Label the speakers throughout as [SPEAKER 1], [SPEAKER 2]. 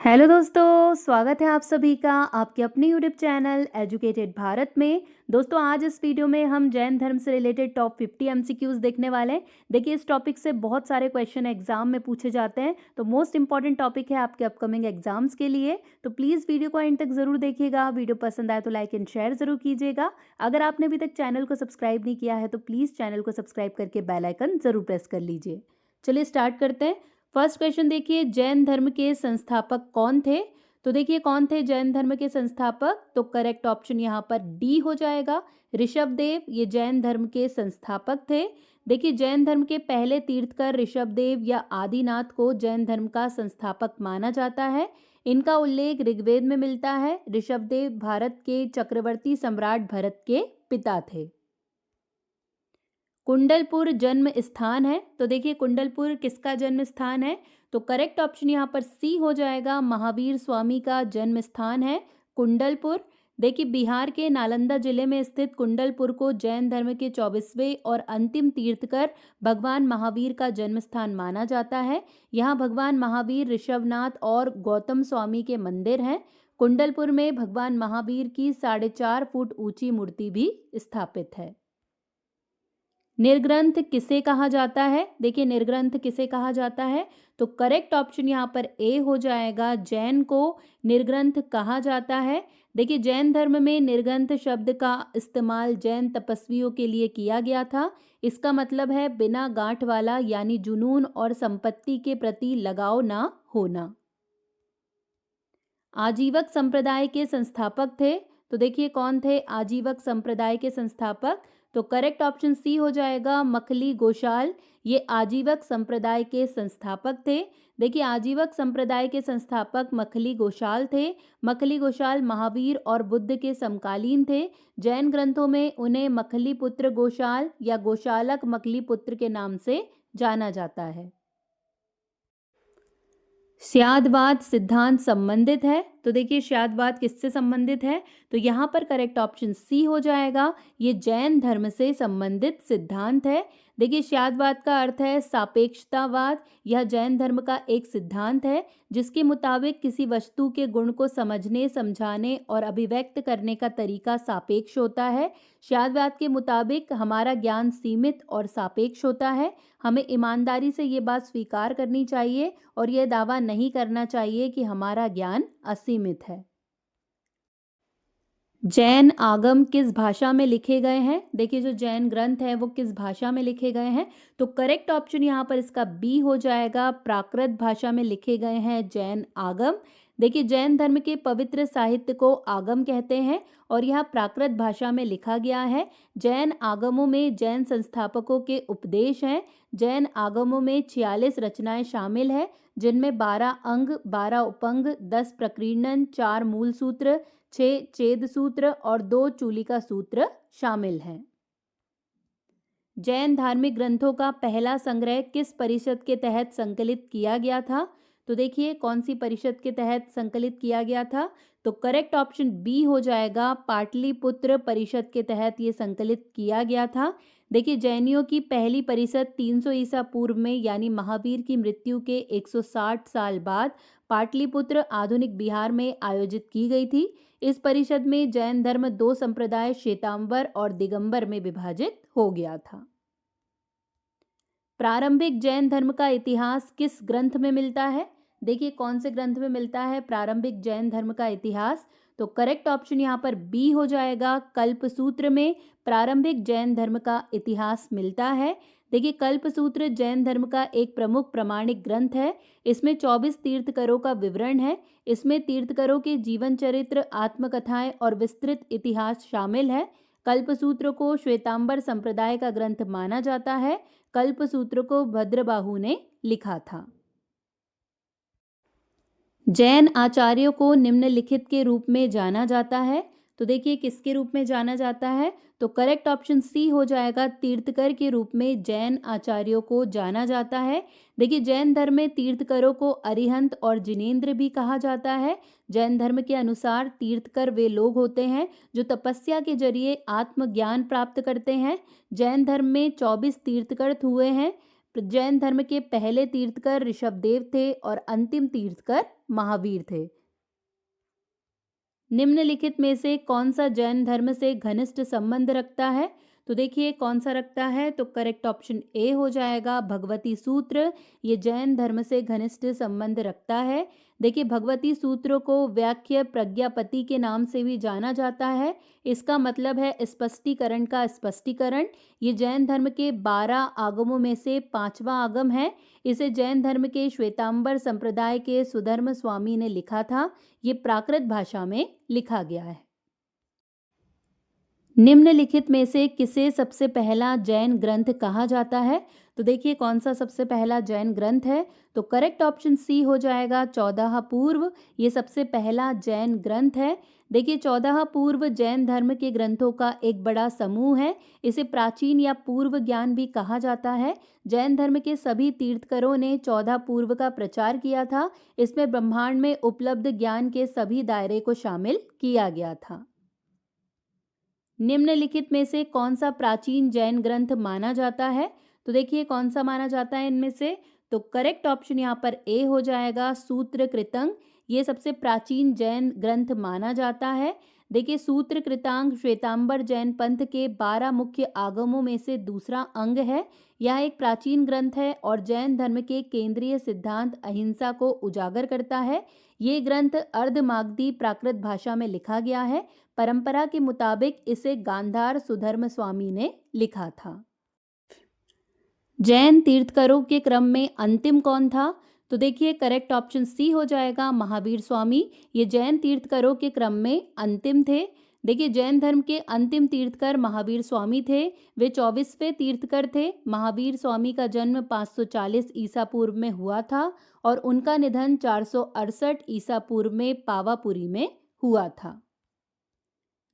[SPEAKER 1] Hello दोस्तों, स्वागत है आप सभी का आपके अपने यूट्यूब चैनल एजुकेटेड भारत में। दोस्तों आज इस वीडियो में हम जैन धर्म से रिलेटेड टॉप 50 एमसीक्यूज देखने वाले हैं। देखिए इस टॉपिक से बहुत सारे क्वेश्चन एग्जाम में पूछे जाते हैं, तो मोस्ट इंपॉर्टेंट टॉपिक है आपके अपकमिंग एग्जाम्स के लिए। तो प्लीज़ वीडियो को एंड तक ज़रूर देखिएगा। वीडियो पसंद आए तो लाइक एंड शेयर ज़रूर कीजिएगा। अगर आपने अभी तक चैनल को सब्सक्राइब नहीं किया है तो प्लीज़ चैनल को सब्सक्राइब करके बेल आइकन ज़रूर प्रेस कर लीजिए। चलिए स्टार्ट करते हैं। फर्स्ट क्वेश्चन देखिए, जैन धर्म के संस्थापक कौन थे? तो देखिए कौन थे जैन धर्म के संस्थापक? तो करेक्ट ऑप्शन यहाँ पर डी हो जाएगा, ऋषभदेव। ये जैन धर्म के संस्थापक थे। देखिए जैन धर्म के पहले तीर्थकर ऋषभदेव या आदिनाथ को जैन धर्म का संस्थापक माना जाता है। इनका उल्लेख ऋग्वेद में मिलता है। ऋषभदेव भारत के चक्रवर्ती सम्राट भरत के पिता थे। कुंडलपुर जन्म स्थान है। तो देखिए कुंडलपुर किसका जन्म स्थान है? तो करेक्ट ऑप्शन यहाँ पर सी हो जाएगा, महावीर स्वामी का जन्म स्थान है कुंडलपुर। देखिए बिहार के नालंदा जिले में स्थित कुंडलपुर को जैन धर्म के 24वें और अंतिम तीर्थकर भगवान महावीर का जन्म स्थान माना जाता है। यहाँ भगवान महावीर, ऋषभनाथ और गौतम स्वामी के मंदिर हैं। कुंडलपुर में भगवान महावीर की 4.5 फुट ऊंची मूर्ति भी स्थापित है। निर्ग्रंथ किसे कहा जाता है? देखिए निर्ग्रंथ किसे कहा जाता है? तो करेक्ट ऑप्शन यहाँ पर ए हो जाएगा, जैन को निर्ग्रंथ कहा जाता है। देखिए जैन धर्म में निर्ग्रंथ शब्द का इस्तेमाल जैन तपस्वियों के लिए किया गया था। इसका मतलब है बिना गांठ वाला, यानी जुनून और संपत्ति के प्रति लगाव ना होना। आजीवक संप्रदाय के संस्थापक थे। तो देखिए कौन थे आजीवक संप्रदाय के संस्थापक? तो करेक्ट ऑप्शन सी हो जाएगा, मखली गोशाल। ये आजीवक संप्रदाय के संस्थापक थे। देखिए आजीवक संप्रदाय के संस्थापक मखली गोशाल थे। मखली गोशाल महावीर और बुद्ध के समकालीन थे। जैन ग्रंथों में उन्हें मखली पुत्र गोशाल या गोशालक मखली पुत्र के नाम से जाना जाता है। स्यादवाद सिद्धांत संबंधित है। तो देखिए स्यादवाद किससे संबंधित है? तो यहाँ पर करेक्ट ऑप्शन सी हो जाएगा, ये जैन धर्म से संबंधित सिद्धांत है। देखिए स्यादवाद का अर्थ है सापेक्षतावाद। यह जैन धर्म का एक सिद्धांत है जिसके मुताबिक किसी वस्तु के गुण को समझने, समझाने और अभिव्यक्त करने का तरीका सापेक्ष होता है। स्यादवाद के मुताबिक हमारा ज्ञान सीमित और सापेक्ष होता है। हमें ईमानदारी से ये बात स्वीकार करनी चाहिए और यह दावा नहीं करना चाहिए कि हमारा ज्ञान असीमित है। जैन आगम किस भाषा में लिखे गए हैं? देखिए जो जैन ग्रंथ है वो किस भाषा में लिखे गए हैं? तो करेक्ट ऑप्शन यहाँ पर इसका बी हो जाएगा, प्राकृत भाषा में लिखे गए हैं जैन आगम। देखिए जैन धर्म के पवित्र साहित्य को आगम कहते हैं और यह प्राकृत भाषा में लिखा गया है। जैन आगमों में जैन संस्थापकों के उपदेश हैं। जैन आगमों में 46 रचनाएं शामिल है, जिनमें 12 अंग, 12 उपंग, 10 प्रकीर्णन, 4 मूल सूत्र, 6 छेद सूत्र और 2 चूलिका सूत्र शामिल हैं। जैन धार्मिक ग्रंथों का पहला संग्रह किस परिषद के तहत संकलित किया गया था? तो देखिए कौन सी परिषद के तहत संकलित किया गया था? तो करेक्ट ऑप्शन बी हो जाएगा, पाटलिपुत्र परिषद के तहत ये संकलित किया गया था। देखिए जैनियों की पहली परिषद 300 ईसा पूर्व में, यानी महावीर की मृत्यु के 160 साल बाद पाटलिपुत्र आधुनिक बिहार में आयोजित की गई थी। इस परिषद में जैन धर्म 2 संप्रदाय श्वेतांबर और दिगंबर में विभाजित हो गया था। प्रारंभिक जैन धर्म का इतिहास किस ग्रंथ में मिलता है? देखिए कौन से ग्रंथ में मिलता है प्रारंभिक जैन धर्म का इतिहास? तो करेक्ट ऑप्शन यहाँ पर बी हो जाएगा, कल्पसूत्र में प्रारंभिक जैन धर्म का इतिहास मिलता है। देखिए कल्पसूत्र जैन धर्म का एक प्रमुख प्रमाणिक ग्रंथ है। इसमें 24 तीर्थकरों का विवरण है। इसमें तीर्थकरों के जीवन चरित्र, आत्मकथाएं और विस्तृत इतिहास शामिल है। कल्पसूत्र को श्वेतांबर संप्रदाय का ग्रंथ माना जाता है। कल्पसूत्र को भद्रबाहु ने लिखा था। जैन आचार्यों को निम्नलिखित के रूप में जाना जाता है। तो देखिए किसके रूप में जाना जाता है? तो करेक्ट ऑप्शन सी हो जाएगा, तीर्थकर के रूप में जैन आचार्यों को जाना जाता है। देखिए जैन धर्म में तीर्थकरों को अरिहंत और जिनेंद्र भी कहा जाता है। जैन धर्म के अनुसार तीर्थकर वे लोग होते हैं जो तपस्या के जरिए आत्मज्ञान प्राप्त करते हैं। जैन धर्म में 24 तीर्थकर हुए हैं। जैन धर्म के पहले तीर्थकर ऋषभदेव थे और अंतिम तीर्थकर महावीर थे। निम्नलिखित में से कौन सा जैन धर्म से घनिष्ठ संबंध रखता है? तो देखिए कौन सा रखता है, तो करेक्ट ऑप्शन ए हो जाएगा भगवती सूत्र। ये जैन धर्म से घनिष्ठ संबंध रखता है। देखिए भगवती सूत्र को व्याख्य प्रज्ञापति के नाम से भी जाना जाता है। इसका मतलब है स्पष्टीकरण का स्पष्टीकरण। ये जैन धर्म के 12 आगमों में से 5वां आगम है। इसे जैन धर्म के श्वेतांबर संप्रदाय के सुधर्म स्वामी ने लिखा था। ये प्राकृत भाषा में लिखा गया है। निम्नलिखित में से किसे सबसे पहला जैन ग्रंथ कहा जाता है? तो देखिए कौन सा सबसे पहला जैन ग्रंथ है, तो करेक्ट ऑप्शन सी हो जाएगा 14 पूर्व। ये सबसे पहला जैन ग्रंथ है। देखिए 14 पूर्व जैन धर्म के ग्रंथों का एक बड़ा समूह है। इसे प्राचीन या पूर्व ज्ञान भी कहा जाता है। जैन धर्म के सभी तीर्थकरों ने 14 पूर्व का प्रचार किया था। इसमें ब्रह्मांड में उपलब्ध ज्ञान के सभी दायरे को शामिल किया गया था। निम्नलिखित में से कौन सा प्राचीन जैन ग्रंथ माना जाता है? तो देखिए कौन सा माना जाता है इनमें से, तो करेक्ट ऑप्शन यहाँ पर ए हो जाएगा सूत्र कृतंग। ये सबसे प्राचीन जैन ग्रंथ माना जाता है। देखिए सूत्र कृतांग श्वेतांबर जैन पंथ के 12 मुख्य आगमों में से दूसरा अंग है। यह एक प्राचीन ग्रंथ है और जैन धर्म के केंद्रीय सिद्धांत अहिंसा को उजागर करता है। ये ग्रंथ अर्धमागधी प्राकृत भाषा में लिखा गया है। परंपरा के मुताबिक इसे गांधार सुधर्म स्वामी ने लिखा था। जैन तीर्थकरों के क्रम में अंतिम कौन था? तो देखिए करेक्ट ऑप्शन सी हो जाएगा महावीर स्वामी। ये जैन तीर्थकरों के क्रम में अंतिम थे। देखिए जैन धर्म के अंतिम तीर्थकर महावीर स्वामी थे। वे 24वें तीर्थकर थे। महावीर स्वामी का जन्म 540 ईसा पूर्व में हुआ था और उनका निधन 468 ईसा पूर्व में पावापुरी में हुआ था।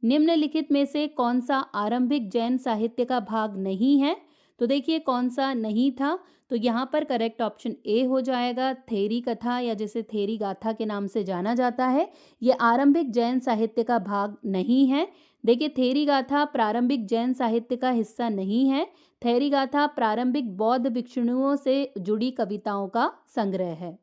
[SPEAKER 1] निम्नलिखित में से कौन सा आरंभिक जैन साहित्य का भाग नहीं है? तो देखिए कौन सा नहीं था, तो यहाँ पर करेक्ट ऑप्शन ए हो जाएगा थेरी कथा या जिसे थेरी गाथा के नाम से जाना जाता है। ये आरंभिक जैन साहित्य का भाग नहीं है। देखिए थेरी गाथा प्रारंभिक जैन साहित्य का हिस्सा नहीं है। थेरी गाथा प्रारंभिक बौद्ध भिक्षुओं से जुड़ी कविताओं का संग्रह है।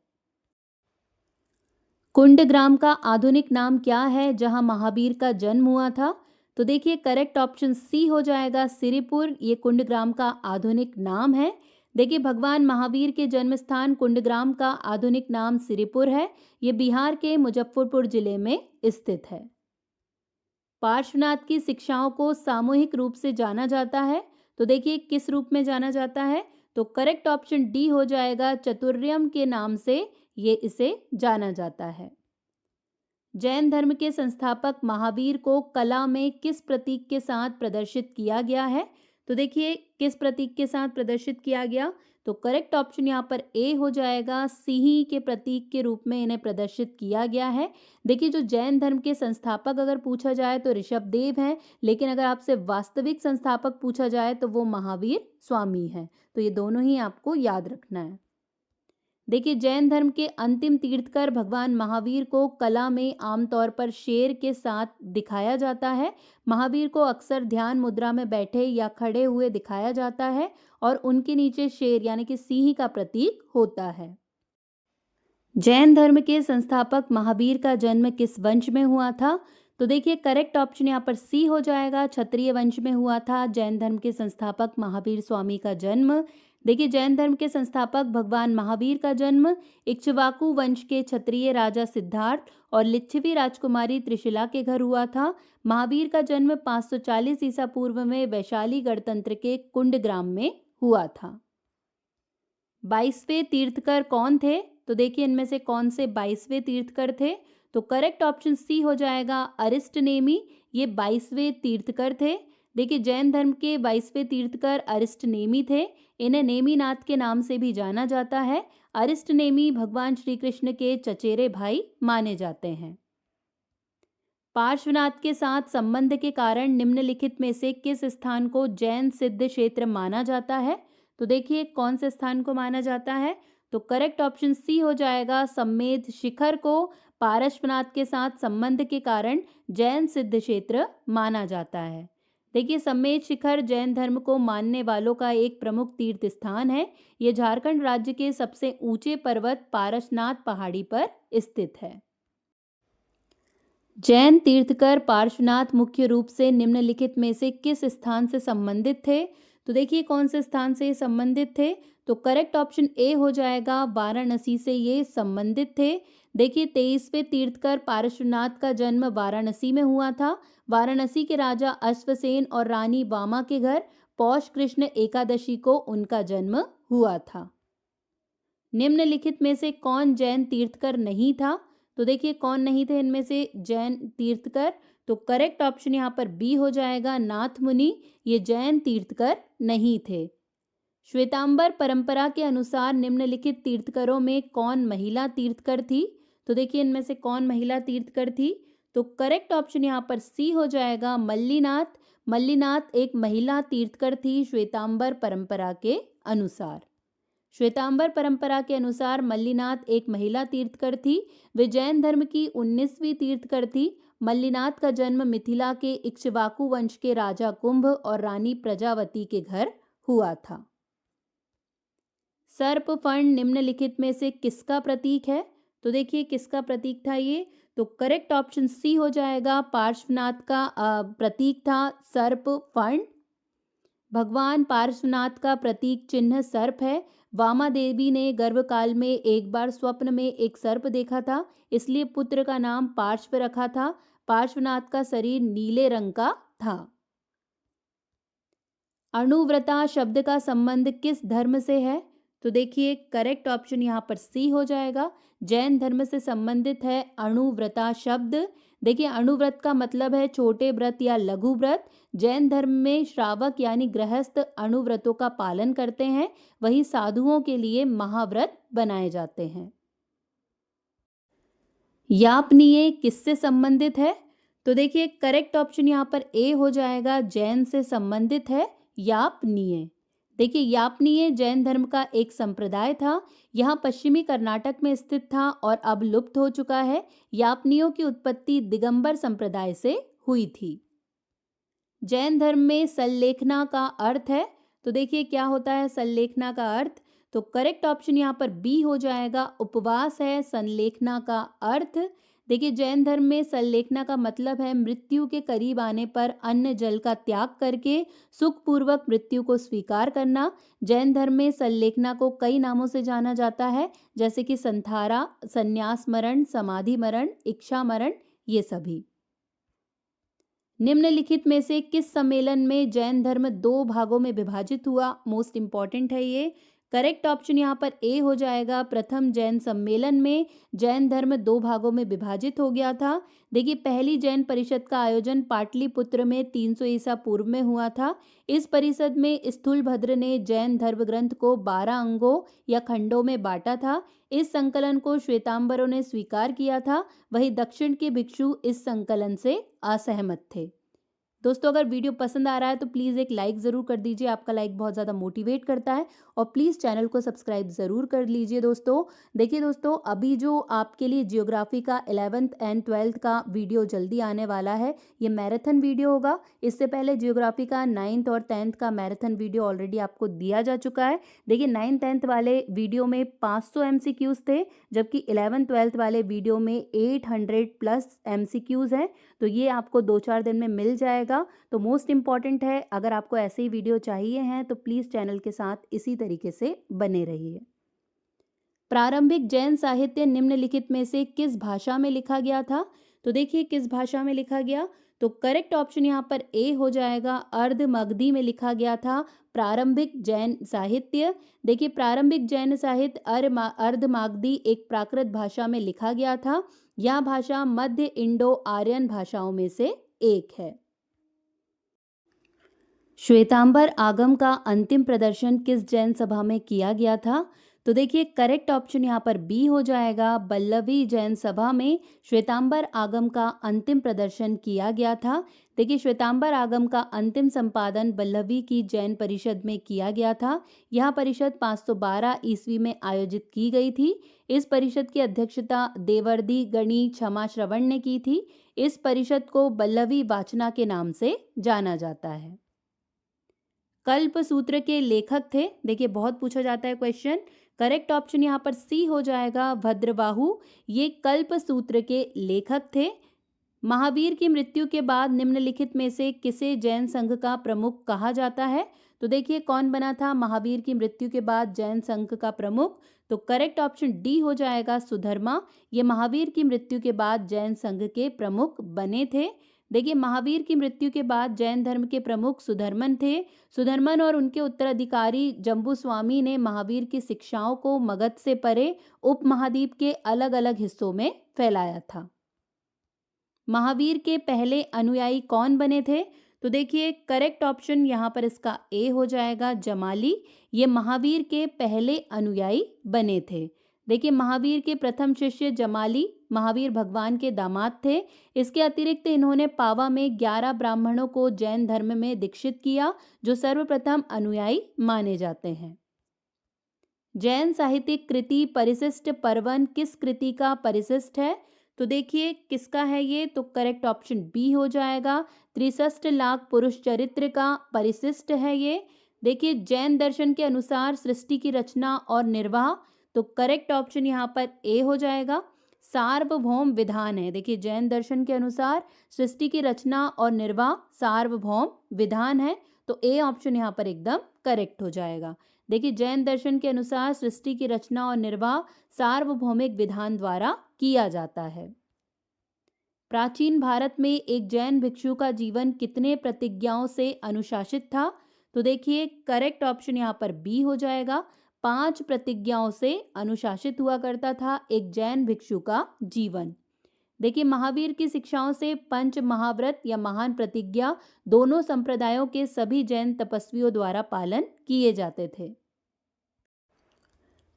[SPEAKER 1] कुंडग्राम का आधुनिक नाम क्या है जहां महावीर का जन्म हुआ था? तो देखिए करेक्ट ऑप्शन सी हो जाएगा सिरिपुर। ये कुंडग्राम का आधुनिक नाम है। देखिए भगवान महावीर के जन्म स्थान कुंडग्राम का आधुनिक नाम सिरिपुर है। ये बिहार के मुजफ्फरपुर जिले में स्थित है। पार्श्वनाथ की शिक्षाओं को सामूहिक रूप से जाना जाता है। तो देखिए किस रूप में जाना जाता है, तो करेक्ट ऑप्शन डी हो जाएगा चतुर्यम के नाम से ये इसे जाना जाता है। जैन धर्म के संस्थापक महावीर को कला में किस प्रतीक के साथ प्रदर्शित किया गया है? तो देखिए किस प्रतीक के साथ प्रदर्शित किया गया, तो करेक्ट ऑप्शन यहाँ पर ए हो जाएगा सिंह के प्रतीक के रूप में इन्हें प्रदर्शित किया गया है। देखिए जो जैन धर्म के संस्थापक अगर पूछा जाए तो ऋषभदेव हैं, लेकिन अगर आपसे वास्तविक संस्थापक पूछा जाए तो वो महावीर स्वामी हैं। तो ये दोनों ही आपको याद रखना है। देखिए जैन धर्म के अंतिम तीर्थकर भगवान महावीर को कला में आमतौर पर शेर के साथ दिखाया जाता है। महावीर को अक्सर ध्यान मुद्रा में बैठे या खड़े हुए दिखाया जाता है और उनके नीचे शेर यानी कि सिंह का प्रतीक होता है। जैन धर्म के संस्थापक महावीर का जन्म किस वंश में हुआ था? तो देखिए करेक्ट ऑप्शन यहाँ पर सी हो जाएगा क्षत्रिय वंश में हुआ था जैन धर्म के संस्थापक महावीर स्वामी का जन्म। देखिए जैन धर्म के संस्थापक भगवान महावीर का जन्म इक्ष्वाकु वंश के क्षत्रिय राजा सिद्धार्थ और लिच्छवी राजकुमारी त्रिशिला के घर हुआ था। महावीर का जन्म 540 ईसा पूर्व में वैशाली गणतंत्र के कुंडग्राम में हुआ था। 22वें तीर्थकर कौन थे? तो देखिए इनमें से कौन से 22वें तीर्थकर थे, तो करेक्ट ऑप्शन सी हो जाएगा अरिष्टनेमी। ये 22वें तीर्थकर थे। देखिए जैन धर्म के 22वें तीर्थकर अरिष्टनेमी थे। इन्हें नेमीनाथ के नाम से भी जाना जाता है। अरिष्टनेमी भगवान श्री कृष्ण के चचेरे भाई माने जाते हैं। पार्श्वनाथ के साथ संबंध के कारण निम्नलिखित में से किस स्थान को जैन सिद्ध क्षेत्र माना जाता है? तो देखिए कौन से स्थान को माना जाता है, तो करेक्ट ऑप्शन सी हो जाएगा सम्मेद शिखर को पार्श्वनाथ के साथ संबंध के कारण जैन सिद्ध क्षेत्र माना जाता है। देखिए समेत शिखर जैन धर्म को मानने वालों का एक प्रमुख तीर्थ स्थान है। ये झारखंड राज्य के सबसे ऊंचे पर्वत पारसनाथ पहाड़ी पर स्थित है। जैन तीर्थकर पार्श्वनाथ मुख्य रूप से निम्नलिखित में से किस स्थान से संबंधित थे? तो देखिए कौन से स्थान से ये संबंधित थे? तो करेक्ट ऑप्शन ए हो जाएगा, वाराणसी से ये संबंधित थे। देखिए 23वें तीर्थकर पार्श्वनाथ का जन्म वाराणसी में हुआ था। वाराणसी के राजा अश्वसेन और रानी वामा के घर पौष कृष्ण एकादशी को उनका जन्म हुआ था। निम्नलिखित में से कौन जैन तीर्थकर नहीं था? तो देखिए कौन नहीं थे इनमें से जैन तीर्थकर? तो करेक्ट ऑप्शन यहाँ पर बी हो जाएगा, नाथ मुनि। ये जैन तीर्थकर नहीं थे। श्वेतांबर परंपरा के अनुसार निम्नलिखित तीर्थकरों में कौन महिला तीर्थकर थी? तो देखिए इनमें से कौन महिला तीर्थकर थी? तो करेक्ट ऑप्शन यहाँ पर सी हो जाएगा, मल्लीनाथ। मल्लीनाथ एक महिला तीर्थकर थी श्वेतांबर परंपरा के अनुसार। श्वेतांबर परंपरा के अनुसार मल्लीनाथ एक महिला तीर्थकर थी। वे जैन धर्म की 19वीं तीर्थकर थी। मल्लीनाथ का जन्म मिथिला के इक्ष्वाकु वंश के राजा कुंभ और रानी प्रजावती के घर हुआ था। सर्प फंड निम्नलिखित में से किसका प्रतीक है? तो देखिए किसका प्रतीक था ये? तो करेक्ट ऑप्शन सी हो जाएगा, पार्श्वनाथ का प्रतीक था सर्प फंड। भगवान पार्श्वनाथ का प्रतीक चिन्ह सर्प है। वामा देवी ने गर्भकाल में एक बार स्वप्न में एक सर्प देखा था, इसलिए पुत्र का नाम पार्श्व रखा था। पार्श्वनाथ का शरीर नीले रंग का था। अणुव्रता शब्द का संबंध किस धर्म से है? तो देखिए करेक्ट ऑप्शन यहाँ पर सी हो जाएगा, जैन धर्म से संबंधित है अणुव्रता शब्द। देखिए अणुव्रत का मतलब है छोटे व्रत या लघु व्रत। जैन धर्म में श्रावक यानी गृहस्थ अणुव्रतों का पालन करते हैं, वहीं साधुओं के लिए महाव्रत बनाए जाते हैं। यापनीय किससे संबंधित है? तो देखिए करेक्ट ऑप्शन यहाँ पर ए हो जाएगा, जैन से संबंधित है यापनीय। देखिए यापनीय जैन धर्म का एक संप्रदाय था। यह पश्चिमी कर्नाटक में स्थित था और अब लुप्त हो चुका है। यापनियों की उत्पत्ति दिगंबर संप्रदाय से हुई थी। जैन धर्म में सल्लेखना का अर्थ है। तो देखिए क्या होता है सल्लेखना का अर्थ? तो करेक्ट ऑप्शन यहाँ पर बी हो जाएगा, उपवास है संलेखना का अर्थ। देखिए जैन धर्म में संलेखना का मतलब है मृत्यु के करीब आने पर अन्न जल का त्याग करके सुखपूर्वक मृत्यु को स्वीकार करना। जैन धर्म में संलेखना को कई नामों से जाना जाता है, जैसे कि संथारा, संन्यास मरण, समाधि मरण, इच्छा मरण, ये सभी। निम्नलिखित में से किस सम्मेलन में जैन धर्म 2 भागों में विभाजित हुआ? मोस्ट इंपॉर्टेंट है ये। करेक्ट ऑप्शन यहाँ पर ए हो जाएगा, प्रथम जैन सम्मेलन में जैन धर्म 2 भागों में विभाजित हो गया था। देखिए पहली जैन परिषद का आयोजन पाटलिपुत्र में 300 ईसा पूर्व में हुआ था। इस परिषद में स्थूलभद्र ने जैन धर्म ग्रंथ को 12 अंगों या खंडों में बांटा था। इस संकलन को श्वेतांबरों ने स्वीकार किया था, वहीं दक्षिण के भिक्षु इस संकलन से असहमत थे। दोस्तों अगर वीडियो पसंद आ रहा है तो प्लीज़ एक लाइक ज़रूर कर दीजिए, आपका लाइक बहुत ज़्यादा मोटिवेट करता है। और प्लीज़ चैनल को सब्सक्राइब ज़रूर कर लीजिए। दोस्तों देखिए दोस्तों अभी जो आपके लिए जियोग्राफी का 11th एंड 12th का वीडियो जल्दी आने वाला है, ये मैराथन वीडियो होगा। इससे पहले जियोग्राफी का 9th और 10th का मैराथन वीडियो ऑलरेडी आपको दिया जा चुका है। देखिए 9th 10th वाले वीडियो में 500 MCQs थे, जबकि 11th 12th वाले वीडियो में 800+ MCQs हैं। तो ये आपको 2-4 दिन में मिल जाएगा। तो मोस्ट इंपॉर्टेंट है, अगर आपको ऐसे ही वीडियो चाहिए हैं तो प्लीज चैनल के साथ इसी तरीके से बने रहिए। प्रारंभिक जैन साहित्य निम्नलिखित में से किस भाषा में लिखा गया था? तो देखिए किस भाषा में लिखा गया? तो करेक्ट ऑप्शन यहाँ पर ए हो जाएगा, अर्ध मगधी में लिखा गया था प्रारंभिक जैन साहित्य। देखिए प्रारंभिक जैन साहित्य अर्ध मागधी एक प्राकृत भाषा में लिखा गया था। यह भाषा मध्य इंडो आर्यन भाषाओं में से एक है। श्वेतांबर आगम का अंतिम प्रदर्शन किस जैन सभा में किया गया था? तो देखिए करेक्ट ऑप्शन यहाँ पर बी हो जाएगा। बल्लभी जैन सभा में श्वेतांबर आगम का अंतिम प्रदर्शन किया गया था। देखिए श्वेतांबर आगम का अंतिम संपादन बल्लभी की जैन परिषद में किया गया था। यह परिषद 512 ईस्वी में आयोजित की गई थी। इस परिषद की अध्यक्षता देवर्षि गणी क्षमा श्रवण ने की थी। इस परिषद को बल्लभी वाचना के नाम से जाना जाता है। कल्प सूत्र के लेखक थे, देखिए बहुत पूछा जाता है क्वेश्चन। करेक्ट ऑप्शन यहाँ पर सी हो जाएगा, भद्रबाहु। ये कल्प सूत्र के लेखक थे। महावीर की मृत्यु के बाद निम्नलिखित में से किसे जैन संघ का प्रमुख कहा जाता है? तो देखिए कौन बना था महावीर की मृत्यु के बाद जैन संघ का प्रमुख? तो करेक्ट ऑप्शन डी हो जाएगा, सुधर्मा। ये महावीर की मृत्यु के बाद जैन संघ के प्रमुख बने थे। देखिए महावीर की मृत्यु के बाद जैन धर्म के प्रमुख सुधर्मन थे। सुधर्मन और उनके उत्तराधिकारी जम्बू स्वामी ने महावीर की शिक्षाओं को मगध से परे उपमहाद्वीप के अलग अलग हिस्सों में फैलाया था। महावीर के पहले अनुयायी कौन बने थे? तो देखिए करेक्ट ऑप्शन यहाँ पर इसका ए हो जाएगा, जमाली। ये महावीर के पहले अनुयायी बने थे। देखिए महावीर के प्रथम शिष्य जमाली महावीर भगवान के दामाद थे। इसके अतिरिक्त इन्होंने पावा में 11 ब्राह्मणों को जैन धर्म में दीक्षित किया, जो सर्वप्रथम अनुयायी माने जाते हैं। जैन साहित्यिक कृति परिशिष्ट पर्वन किस कृति का परिशिष्ट है? तो देखिए किसका है ये? तो करेक्ट ऑप्शन बी हो जाएगा, 63 लाख पुरुष चरित्र का परिशिष्ट है ये। देखिए जैन दर्शन के अनुसार सृष्टि की रचना और निर्वाह, तो करेक्ट ऑप्शन यहाँ पर ए हो जाएगा, सार्वभौम विधान है। देखिए जैन दर्शन के अनुसार सृष्टि की रचना और निर्वाह सार्वभौम विधान है, तो ए ऑप्शन यहाँ पर एकदम करेक्ट हो जाएगा। देखिए जैन दर्शन के अनुसार सृष्टि की रचना और निर्वाह सार्वभौमिक विधान द्वारा किया जाता है। प्राचीन भारत में एक जैन भिक्षु का जीवन कितने प्रतिज्ञाओं से अनुशासित था? तो देखिए करेक्ट ऑप्शन यहाँ पर बी हो जाएगा, 5 प्रतिज्ञाओं से अनुशासित हुआ करता था एक जैन भिक्षु का जीवन। देखिए महावीर की शिक्षाओं से पंच महाव्रत या महान प्रतिज्ञा दोनों संप्रदायों के सभी जैन तपस्वियों द्वारा पालन किए जाते थे।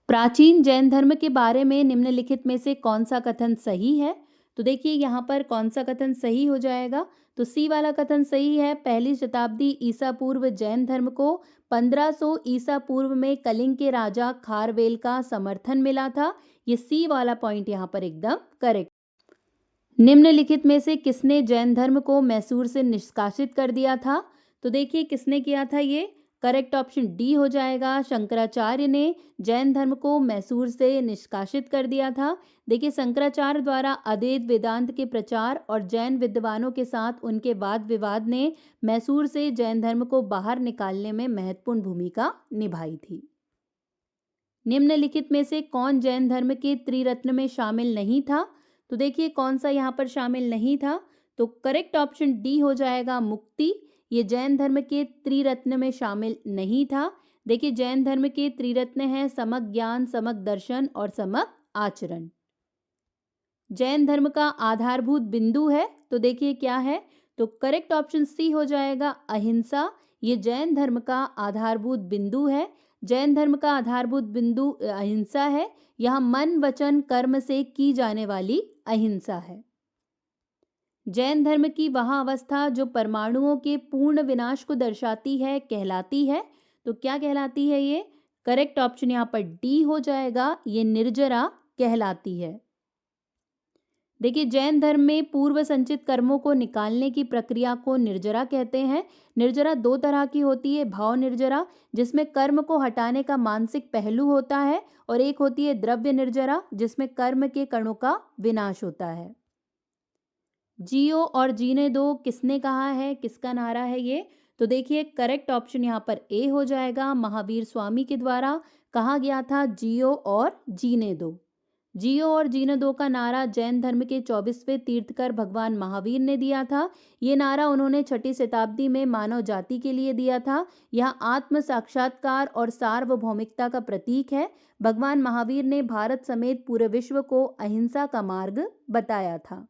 [SPEAKER 1] प्राचीन जैन धर्म के बारे में निम्नलिखित में से कौन सा कथन सही है? तो देखिए यहाँ पर कौन सा कथन सही हो जाएगा? तो सी वाला कथन सही है। पहली शताब्दी ईसा पूर्व जैन धर्म को 1500 ईसा पूर्व में कलिंग के राजा खारवेल का समर्थन मिला था। ये सी वाला पॉइंट यहाँ पर एकदम करेक्ट। निम्नलिखित में से किसने जैन धर्म को मैसूर से निष्कासित कर दिया था? तो देखिए किसने किया था ये? करेक्ट ऑप्शन डी हो जाएगा, शंकराचार्य ने जैन धर्म को मैसूर से निष्कासित कर दिया था। देखिए शंकराचार्य द्वारा अद्वैत वेदांत के प्रचार और जैन विद्वानों के साथ उनके वाद विवाद ने मैसूर से जैन धर्म को बाहर निकालने में महत्वपूर्ण भूमिका निभाई थी। निम्नलिखित में से कौन जैन धर्म के त्रिरत्न में शामिल नहीं था? तो देखिए कौन सा यहाँ पर शामिल नहीं था? तो करेक्ट ऑप्शन डी हो जाएगा, मुक्ति। ये जैन धर्म के त्रिरत्न में शामिल नहीं था। देखिए जैन धर्म के त्रिरत्न हैं समक ज्ञान, समक दर्शन और समक आचरण। जैन धर्म का आधारभूत बिंदु है, तो देखिए क्या है? तो करेक्ट ऑप्शन सी हो जाएगा, अहिंसा। ये जैन धर्म का आधारभूत बिंदु है। जैन धर्म का आधारभूत बिंदु अहिंसा है। यहाँ मन वचन कर्म से की जाने वाली अहिंसा है। जैन धर्म की वह अवस्था जो परमाणुओं के पूर्ण विनाश को दर्शाती है कहलाती है, तो क्या कहलाती है ये? करेक्ट ऑप्शन यहाँ पर डी हो जाएगा, ये निर्जरा कहलाती है। देखिए जैन धर्म में पूर्व संचित कर्मों को निकालने की प्रक्रिया को निर्जरा कहते हैं। निर्जरा 2 तरह की होती है, भाव निर्जरा जिसमें कर्म को हटाने का मानसिक पहलू होता है, और एक होती है द्रव्य निर्जरा जिसमें कर्म के कणों का विनाश होता है। जियो और जीने दो किसने कहा है, किसका नारा है ये? तो देखिए करेक्ट ऑप्शन यहाँ पर ए हो जाएगा, महावीर स्वामी के द्वारा कहा गया था जियो और जीने दो। जियो और जीने दो का नारा जैन धर्म के 24वें तीर्थकर भगवान महावीर ने दिया था। ये नारा उन्होंने 6ठी शताब्दी में मानव जाति के लिए दिया था। यह आत्म साक्षात्कार और सार्वभौमिकता का प्रतीक है। भगवान महावीर ने भारत समेत पूरे विश्व को अहिंसा का मार्ग बताया था।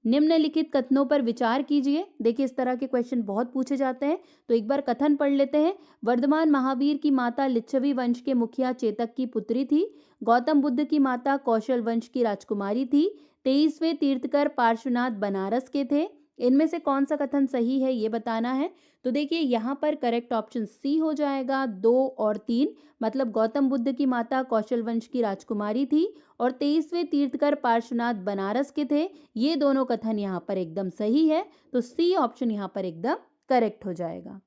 [SPEAKER 1] निम्नलिखित कथनों पर विचार कीजिए। देखिए इस तरह के क्वेश्चन बहुत पूछे जाते हैं, तो एक बार कथन पढ़ लेते हैं। वर्धमान महावीर की माता लिच्छवी वंश के मुखिया चेतक की पुत्री थी। गौतम बुद्ध की माता कौशल वंश की राजकुमारी थी। 23वें तीर्थकर पार्श्वनाथ बनारस के थे। इनमें से कौन सा कथन सही है ये बताना है। तो देखिए यहाँ पर करेक्ट ऑप्शन सी हो जाएगा, 2 और 3। मतलब गौतम बुद्ध की माता कौशल वंश की राजकुमारी थी और 23वें तीर्थकर पार्श्वनाथ बनारस के थे। ये दोनों कथन यहाँ पर एकदम सही है, तो सी ऑप्शन यहाँ पर एकदम करेक्ट हो जाएगा।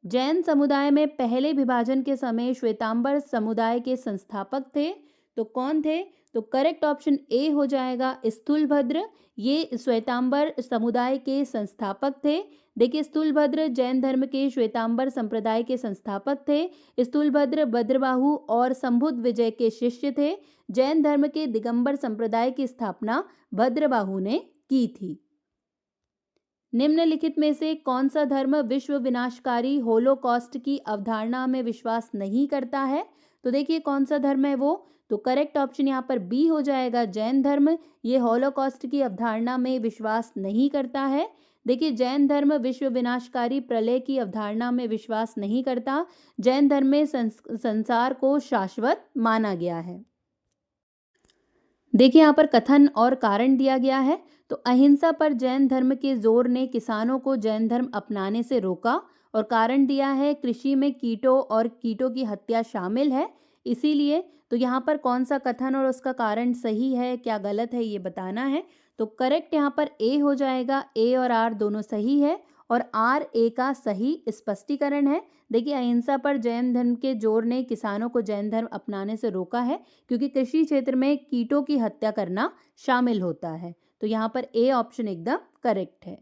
[SPEAKER 1] जैन समुदाय में पहले विभाजन के समय श्वेतांबर समुदाय के संस्थापक थे, तो कौन थे? तो करेक्ट ऑप्शन ए हो जाएगा, स्थूलभद्र। ये श्वेतांबर समुदाय के संस्थापक थे। देखिए स्थूलभद्र जैन धर्म के श्वेतांबर संप्रदाय के संस्थापक थे। स्थूलभद्र भद्रबाहु और संबुद्ध विजय के शिष्य थे। जैन धर्म के दिगंबर संप्रदाय की स्थापना भद्रबाहु ने की थी। निम्नलिखित में से कौन सा धर्म विश्व विनाशकारी होलोकॉस्ट की अवधारणा में विश्वास नहीं करता है? तो देखिए कौन सा धर्म है वो। तो करेक्ट ऑप्शन यहाँ पर बी हो जाएगा, जैन धर्म। ये होलोकॉस्ट की अवधारणा में विश्वास नहीं करता है। देखिए जैन धर्म विश्व विनाशकारी प्रलय की अवधारणा में विश्वास नहीं करता। जैन धर्म में संसार को शाश्वत माना गया है। देखिए यहाँ पर कथन और कारण दिया गया है। तो अहिंसा पर जैन धर्म के जोर ने किसानों को जैन धर्म अपनाने से रोका, और कारण दिया है कृषि में कीटों और कीटों की हत्या शामिल है, इसीलिए। तो यहाँ पर कौन सा कथन और उसका कारण सही है क्या गलत है ये बताना है। तो करेक्ट यहाँ पर ए हो जाएगा, ए और आर दोनों सही है और आर ए का सही स्पष्टीकरण है। देखिए अहिंसा पर जैन धर्म के जोर ने किसानों को जैन धर्म अपनाने से रोका है, क्योंकि कृषि क्षेत्र में कीटों की हत्या करना शामिल होता है। तो यहाँ पर ए ऑप्शन एकदम करेक्ट है।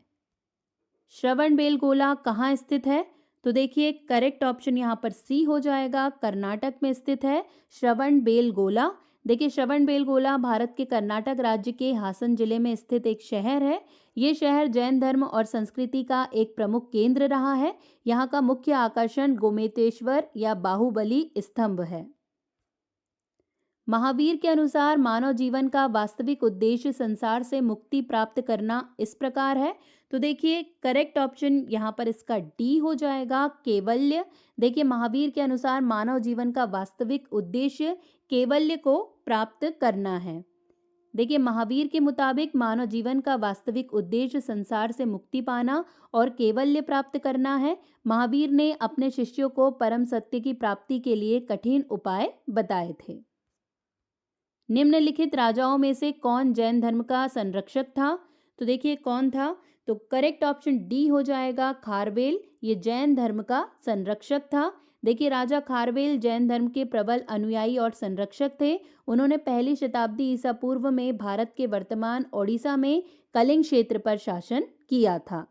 [SPEAKER 1] श्रवणबेलगोला कहाँ स्थित है? तो देखिए करेक्ट ऑप्शन यहाँ पर सी हो जाएगा, कर्नाटक में स्थित है श्रवणबेलगोला। देखिए श्रवणबेलगोला भारत के कर्नाटक राज्य के हासन जिले में स्थित एक शहर है। ये शहर जैन धर्म और संस्कृति का एक प्रमुख केंद्र रहा है। यहाँ का मुख्य आकर्षण गोमतेश्वर या बाहुबली स्तंभ है। महावीर के अनुसार मानव जीवन का वास्तविक उद्देश्य संसार से मुक्ति प्राप्त करना इस प्रकार है। तो देखिए करेक्ट ऑप्शन यहाँ पर इसका डी हो जाएगा, कैवल्य। देखिए महावीर के अनुसार मानव जीवन का वास्तविक उद्देश्य कैवल्य को प्राप्त करना है। देखिए महावीर के मुताबिक मानव जीवन का वास्तविक उद्देश्य संसार से मुक्ति पाना और कैवल्य प्राप्त करना है। महावीर ने अपने शिष्यों को परम सत्य की प्राप्ति के लिए कठिन उपाय बताए थे। निम्नलिखित राजाओं में से कौन जैन धर्म का संरक्षक था? तो देखिए कौन था? तो करेक्ट ऑप्शन डी हो जाएगा, खारवेल। ये जैन धर्म का संरक्षक था। देखिए राजा खारवेल जैन धर्म के प्रबल अनुयायी और संरक्षक थे। उन्होंने पहली शताब्दी ईसा पूर्व में भारत के वर्तमान ओडिशा में कलिंग क्षेत्र पर शासन किया था।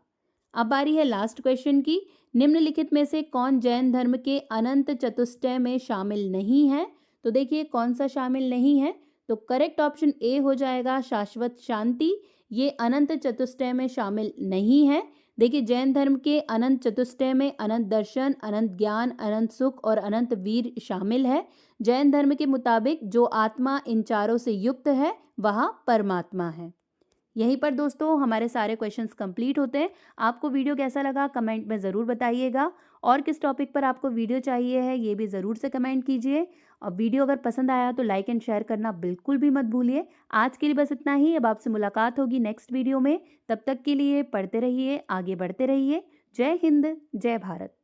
[SPEAKER 1] अब बारी है लास्ट क्वेश्चन की। निम्नलिखित में से कौन जैन धर्म के अनंत चतुष्टय में शामिल नहीं है? तो देखिए कौन सा शामिल नहीं है। तो करेक्ट ऑप्शन ए हो जाएगा, शाश्वत शांति। ये अनंत चतुष्टय में शामिल नहीं है। देखिए जैन धर्म के अनंत चतुष्टय में अनंत दर्शन, अनंत ज्ञान, अनंत सुख और अनंत वीर शामिल है। जैन धर्म के मुताबिक जो आत्मा इन चारों से युक्त है वह परमात्मा है। यहीं पर दोस्तों हमारे सारे क्वेश्चंस कंप्लीट होते हैं। आपको वीडियो कैसा लगा कमेंट में ज़रूर बताइएगा, और किस टॉपिक पर आपको वीडियो चाहिए है ये भी ज़रूर से कमेंट कीजिए। और वीडियो अगर पसंद आया तो लाइक एंड शेयर करना बिल्कुल भी मत भूलिए। आज के लिए बस इतना ही। अब आपसे मुलाकात होगी नेक्स्ट वीडियो में। तब तक के लिए पढ़ते रहिए, आगे बढ़ते रहिए। जय हिंद, जय भारत।